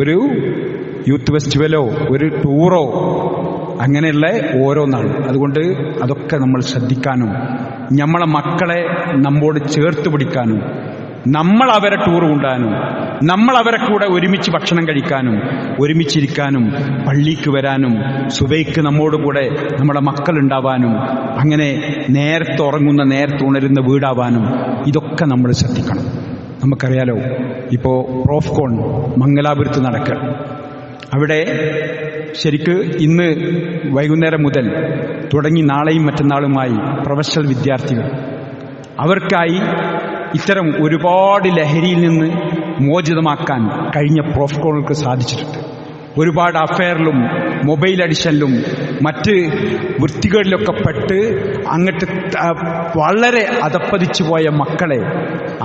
[SPEAKER 1] ഒരു യൂത്ത് ഫെസ്റ്റിവലോ ഒരു ടൂറോ അങ്ങനെയുള്ള ഓരോന്നാണ്. അതുകൊണ്ട് അതൊക്കെ നമ്മൾ ശ്രദ്ധിക്കാനും നമ്മളെ മക്കളെ നമ്മോട് ചേർത്ത് പിടിക്കാനും, നമ്മൾ അവരെ ടൂർ കൊണ്ടുപോകാനും, നമ്മൾ അവരെ കൂടെ ഒരുമിച്ച് ഭക്ഷണം കഴിക്കാനും ഒരുമിച്ചിരിക്കാനും പള്ളിക്ക് വരാനും സുബൈക്ക് നമ്മോട് കൂടെ നമ്മുടെ മക്കളുണ്ടാവാനും അങ്ങനെ നേരത്തെ ഉറങ്ങുന്ന നേരത്തെ ഉണരുന്ന വീടാവാനും ഇതൊക്കെ നമ്മൾ ശ്രദ്ധിക്കണം. നമുക്കറിയാലോ, ഇപ്പോൾ പ്രോഫ്കോൺ മംഗലാപുരത്ത് നടക്കുക. അവിടെ ശരിക്ക് ഇന്ന് വൈകുന്നേരം മുതൽ തുടങ്ങി നാളെയും മറ്റന്നാളുമായി പ്രൊഫഷണൽ വിദ്യാർത്ഥികൾ, അവർക്കായി ഇത്തരം ഒരുപാട് ലഹരിയിൽ നിന്ന് മോചിതമാക്കാൻ കഴിഞ്ഞ പ്രോഫ്കോണുകൾക്ക് സാധിച്ചിട്ടുണ്ട്. ഒരുപാട് അഫയറിലും മൊബൈൽ അഡിഷനിലും മറ്റ് വൃത്തികളിലൊക്കെ പെട്ട് അങ്ങോട്ട് വളരെ അധപ്പതിച്ചു പോയ മക്കളെ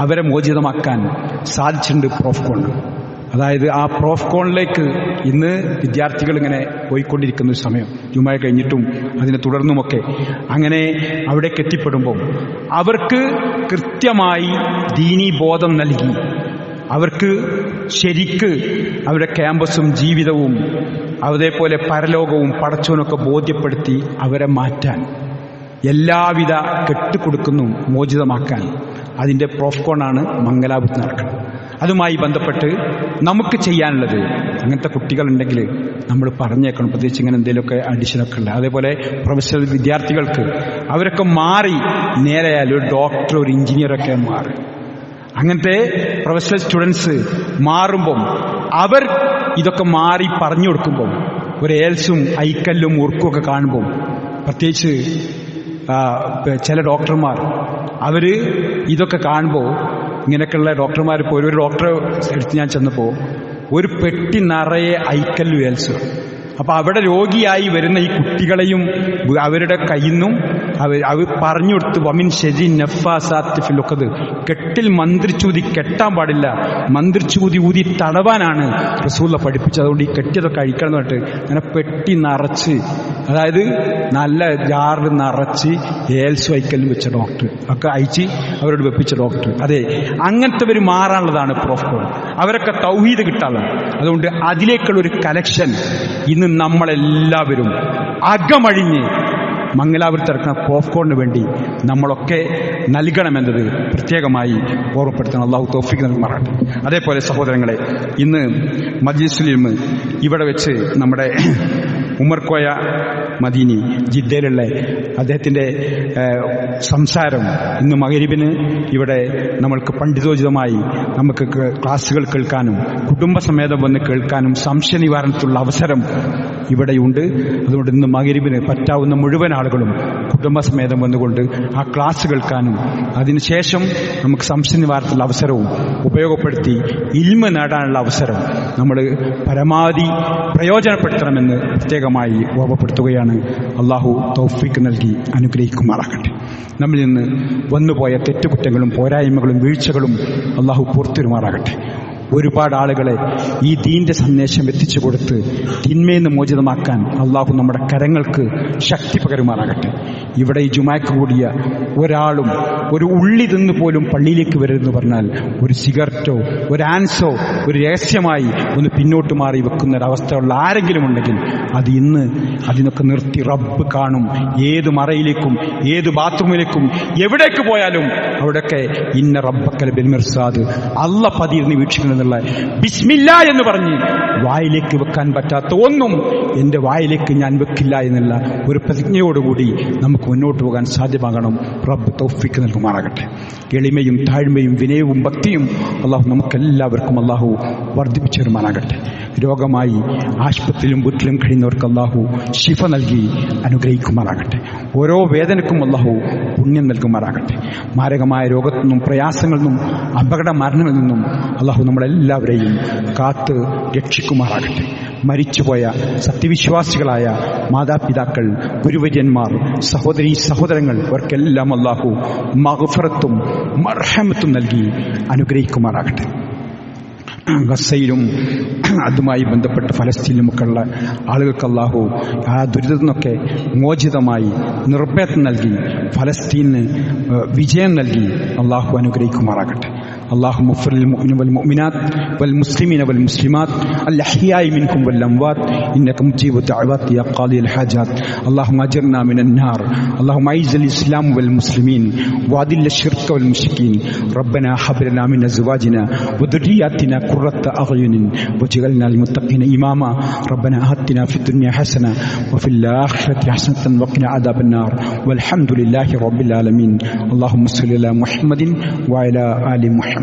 [SPEAKER 1] അവരെ മോചിതമാക്കാൻ സാധിച്ചിട്ടുണ്ട് പ്രോഫ്കോൺ. അതായത് ആ പ്രോഫ്കോണിലേക്ക് ഇന്ന് വിദ്യാർത്ഥികൾ ഇങ്ങനെ പോയിക്കൊണ്ടിരിക്കുന്ന ഒരു സമയം, ജുമഅ കഴിഞ്ഞിട്ടും അതിനെ തുടർന്നുമൊക്കെ അങ്ങനെ അവിടെ എത്തിപ്പെടുമ്പോൾ അവർക്ക് കൃത്യമായി ദീനീ ബോധം നൽകി, അവർക്ക് ശരിക്ക് അവരുടെ ക്യാമ്പസും ജീവിതവും അതേപോലെ പരലോകവും പടച്ചവനൊക്കെ ബോധ്യപ്പെടുത്തി അവരെ മാറ്റാൻ, എല്ലാവിധ കെട്ടുകൊടുക്കുന്നു മോചിതമാക്കാൻ അതിൻ്റെ പ്രോഫ്കോണാണ് മംഗലാപുരത്ത് നടക്കുന്നത്. അതുമായി ബന്ധപ്പെട്ട് നമുക്ക് ചെയ്യാനുള്ളത്, അങ്ങനത്തെ കുട്ടികളുണ്ടെങ്കിൽ നമ്മൾ പറഞ്ഞേക്കണം, പ്രത്യേകിച്ച് ഇങ്ങനെ എന്തെങ്കിലുമൊക്കെ അഡിഷനൊക്കെ ഉണ്ട്. അതേപോലെ പ്രൊഫഷണൽ വിദ്യാർത്ഥികൾക്ക് അവരൊക്കെ മാറി നേരെയാൽ ഒരു ഡോക്ടർ ഒരു എഞ്ചിനീയറൊക്കെ മാറി. അങ്ങനത്തെ പ്രൊഫഷണൽ സ്റ്റുഡൻസ് മാറുമ്പം അവർ ഇതൊക്കെ മാറി പറഞ്ഞു കൊടുക്കുമ്പം ഒരു ഏൽസും ഐക്കല്ലും ഉറുക്കുമൊക്കെ കാണുമ്പം, പ്രത്യേകിച്ച് ചില ഡോക്ടർമാർ അവർ ഇതൊക്കെ കാണുമ്പോൾ, ഇങ്ങനെയൊക്കെയുള്ള ഡോക്ടർമാർ, ഇപ്പോൾ ഒരു ഡോക്ടറെ എടുത്ത് ഞാൻ ചെന്നപ്പോൾ ഒരു പെട്ടി നിറയെ ഐക്കല്ലും ഏൽസും. അപ്പൊ അവിടെ രോഗിയായി വരുന്ന ഈ കുട്ടികളെയും അവരുടെ കയ്യിൽ നിന്നും അവർ പറഞ്ഞു കൊടുത്ത് വമിൻ ഷെജി നഫാസാത്ത് ഫിൽ ഉഖദ്, കെട്ടിൽ മന്ത്രിച്ചൂതി കെട്ടാൻ പാടില്ല, മന്ത്രിച്ചൂതി ഊതി തടവാനാണ് റസൂലുള്ള പഠിപ്പിച്ചത്. അതുകൊണ്ട് ഈ കെട്ടിയതൊക്കെ അഴിക്കണം എന്ന് പറഞ്ഞിട്ട് അങ്ങനെ പെട്ടി നിറച്ച്, അതായത് നല്ല ജാറിൽ നിറച്ച് ഏൽസ് വൈക്കലും വെച്ച ഡോക്ടർ ഒക്കെ അയച്ച് അവരോട് വെപ്പിച്ച ഡോക്ടർ. അതെ, അങ്ങനത്തെ മാറാനുള്ളതാണ് പ്രോഫ്കോൺ. അവരൊക്കെ തൗഹീദ് കിട്ടാനുള്ളതാണ്. അതുകൊണ്ട് അതിലേക്കുള്ള ഒരു കലക്ഷൻ ഇന്ന് നമ്മളെല്ലാവരും അകമഴിഞ്ഞ് മംഗലാപുരത്ത് നടക്കുന്ന പോപ്കോണിന് വേണ്ടി നമ്മളൊക്കെ നൽകണമെന്നത് പ്രത്യേകമായി ഓർമ്മപ്പെടുത്തണം. അള്ളാഹു തൗഫീഖ് നൽകുമാറാകട്ടെ. അതേപോലെ സഹോദരങ്ങളെ, ഇന്ന് മജ്ലിസുൽ ഇൽമ് ഇവിടെ വെച്ച് നമ്മുടെ ഉമർകോയ മദീനി ജിദ്ദയിലുള്ള അദ്ദേഹത്തിൻ്റെ സംസാരം ഇന്ന് മഗ്‌രിബിന് ഇവിടെ നമ്മൾക്ക് പണ്ഡിതോചിതമായി നമുക്ക് ക്ലാസ്സുകൾ കേൾക്കാനും കുടുംബസമേതം വന്ന് കേൾക്കാനും സംശയ നിവാരണത്തിലുള്ള അവസരം ഇവിടെയുണ്ട്. അതുകൊണ്ട് ഇന്ന് മഗ്‌രിബിന് പറ്റാവുന്ന മുഴുവൻ ആളുകളും കുടുംബസമേതം വന്നുകൊണ്ട് ആ ക്ലാസ് കേൾക്കാനും അതിനുശേഷം നമുക്ക് സംശയ നിവാരണത്തിലുള്ള അവസരവും ഉപയോഗപ്പെടുത്തി ഇൽമ നേടാനുള്ള അവസരം നമ്മൾ പരമാവധി പ്രയോജനപ്പെടുത്തണമെന്ന് പ്രത്യേകമായി ഓർമ്മപ്പെടുത്തുകയാണ്. അള്ളാഹു തൗഫീഖ് നൽകി അനുഗ്രഹിക്കുമാറാകട്ടെ. നമ്മിൽ നിന്ന് വന്നുപോയ തെറ്റുകുറ്റങ്ങളും പോരായ്മകളും വീഴ്ചകളും അള്ളാഹു പുറത്തിരുമാറാകട്ടെ. ഒരുപാട് ആളുകളെ ഈ ദീന്റെ സന്ദേശം എത്തിച്ചു കൊടുത്ത് തിന്മയിൽ നിന്ന് മോചിതമാക്കാൻ അള്ളാഹു നമ്മുടെ കരങ്ങൾക്ക് ശക്തി പകരുമാറാകട്ടെ. ഇവിടെ ഈ ജുമാക്ക് കൂടിയ ഒരാളും ഒരു ഉള്ളി തിന്ന് പോലും പള്ളിയിലേക്ക് വരരുതെന്ന് പറഞ്ഞാൽ ഒരു സിഗരറ്റോ ഒരു ആൻസോ ഒരു രഹസ്യമായി ഒന്ന് പിന്നോട്ട് മാറി വെക്കുന്ന ഒരവസ്ഥയുള്ള ആരെങ്കിലും ഉണ്ടെങ്കിൽ അത് ഇന്ന് അതിനൊക്കെ നിർത്തി റബ്ബ് കാണും. ഏത് മറയിലേക്കും ഏത് ബാത്റൂമിലേക്കും എവിടേക്ക് പോയാലും അവിടെയൊക്കെ ഇന്ന റബ്ബക്കൽ ബിൽ മിർസാദ് അള്ള പതിയിരുന്ന് വീക്ഷിക്കണം എന്നുള്ള ബിസ്മില്ലാ എന്ന് പറഞ്ഞ് വായിലേക്ക് വെക്കാൻ പറ്റാത്ത ഒന്നും എൻ്റെ വായിലേക്ക് ഞാൻ വെക്കില്ല എന്നുള്ള ഒരു പ്രതിജ്ഞയോടുകൂടി നമുക്ക് മുന്നോട്ട് പോകാൻ സാധ്യമാകണം. റബ്ബ് തൗഫീഖ് നൽകുമാറാകട്ടെ. എളിമയും താഴ്മയും വിനയവും ഭക്തിയും അള്ളാഹു നമുക്കെല്ലാവർക്കും അള്ളാഹു വർദ്ധിപ്പിച്ചു തരുമാറാകട്ടെ. രോഗമായി ആശുപത്രിയിലും വീട്ടിലും കഴിയുന്നവർക്ക് അള്ളാഹു ശിഫ നൽകി അനുഗ്രഹിക്കുമാറാകട്ടെ. ഓരോ വേദനക്കും അള്ളാഹു പുണ്യം നൽകുമാറാകട്ടെ. മാരകമായ രോഗത്തു നിന്നും പ്രയാസങ്ങളിൽ നിന്നും അപകട മരണങ്ങളിൽ നിന്നും അള്ളാഹു നമ്മളെല്ലാവരെയും കാത്ത് രക്ഷിക്കുമാറാകട്ടെ. മരിച്ചുപോയ സത്യവിശ്വാസികളായ മാതാപിതാക്കൾ, ഗുരുവര്യന്മാർ, സഹോദരീ സഹോദരങ്ങൾ അവർക്കെല്ലാം അള്ളാഹു മഗ്ഫിറത്തും മർഹമത്തും നൽകി അനുഗ്രഹിക്കുമാറാകട്ടെ. ഗസയിലും അതുമായി ബന്ധപ്പെട്ട് ഫലസ്തീനിലുമൊക്കെയുള്ള ആളുകൾക്ക് അള്ളാഹു ആ ദുരിതത്തിൽ നിന്നൊക്കെ മോചിതമായി നിർഭയത്വം നൽകി ഫലസ്തീന് വിജയം നൽകി അള്ളാഹു അനുഗ്രഹിക്കുമാറാകട്ടെ. اللهم اغفر للمؤمنين والمؤمنات والمسلمين والمسلمات الأحياء منكم والأموات إنك مجيب الدعوات يا قاضي الحاجات. اللهم أجرنا من النار. اللهم أعز الإسلام والمسلمين وأذل الشرك والمشركين. ربنا هب لنا من أزواجنا وذرياتنا قرة أعين واجعلنا للمتقين إماما. ربنا آتنا في الدنيا حسنة وفي الآخرة حسنة وقنا عذاب النار والحمد لله رب العالمين. اللهم صل على محمد وعلى آل محمد.